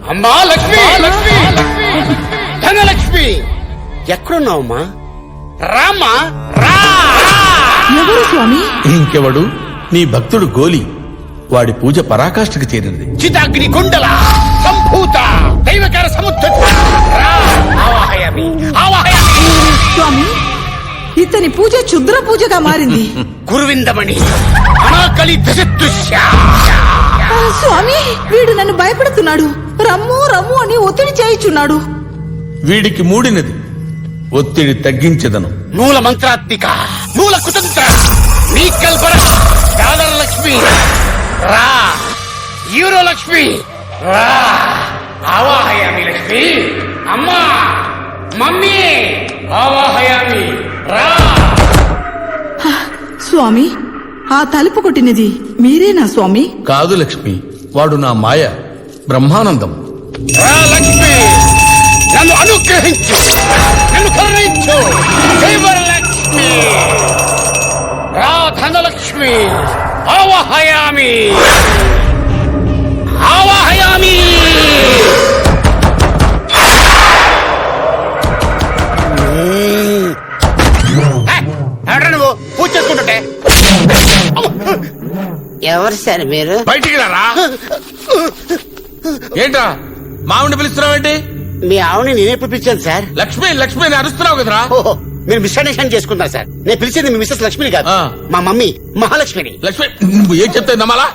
అమ్మా లక్ష్మి, ధనలక్ష్మి ఎక్కడున్నావమ్మా? రామ్మా రా. ఎవరు స్వామి? ఇంకెవడు, నీ భక్తుడు గోలి. వాడి పూజ పరాకాష్ఠకి చేరినది. చితాగ్ని కుండల సంభూత దైవకార సముద్ధ ఆవాహయామి, ఆవాహయామి. స్వామి, ఇతని పూజ క్షుద్ర పూజగా మారింది. గురువిందమణి అనాకలి దశదృశ్య. స్వామి, వీడు నన్ను భయపెడుతున్నాడు. రమ్ము రమ్ము అని ఒత్తిడి చేయుచున్నాడు. వీడికి మూడినది, ఒత్తిడి తగ్గించదను. మూల మంత్రాత్మిక మూల కుతంత్ర నీ కల్పన దాదర లక్ష్మి రా. యూరో లక్ష్మి రా. ఆవాహయామి లక్ష్మి. అమ్మా మమ్మీ ఆవాహయామి రా. స్వామి, ఆ తలుపు కొట్టినది మీరేనా స్వామి? కాదు లక్ష్మి, వాడు నా మాయ బ్రహ్మానందం. రా లక్ష్మి, నన్ను అనుగ్రహించు, నన్ను కరుణించు. లక్ష్మి రా. ధనలక్ష్మి ఆవాహయామి, ఆవాహయామి. ఎవడ్రా నువ్వు పూజ చేసుకుంటుంటే? ఎవరు సార్ మీరు? బయటికి రారా. ఏంట్రా మావిని పిలుస్తున్నావేంటి? మీ ఆవిడని నేనే పిలిపించాను సార్. లక్ష్మి లక్ష్మి అని అరుస్తున్నావు కదరా. ఓహో, మీరు మిస్అండర్స్టాండ్ చేసుకుంటారు సార్. నేను పిలిచింది మీ మిస్సెస్ లక్ష్మిని కాదు, ఆ. మా మమ్మీ మహాలక్ష్మిని. లక్ష్మి నువ్వు ఏం చెప్తే నమ్మాలా?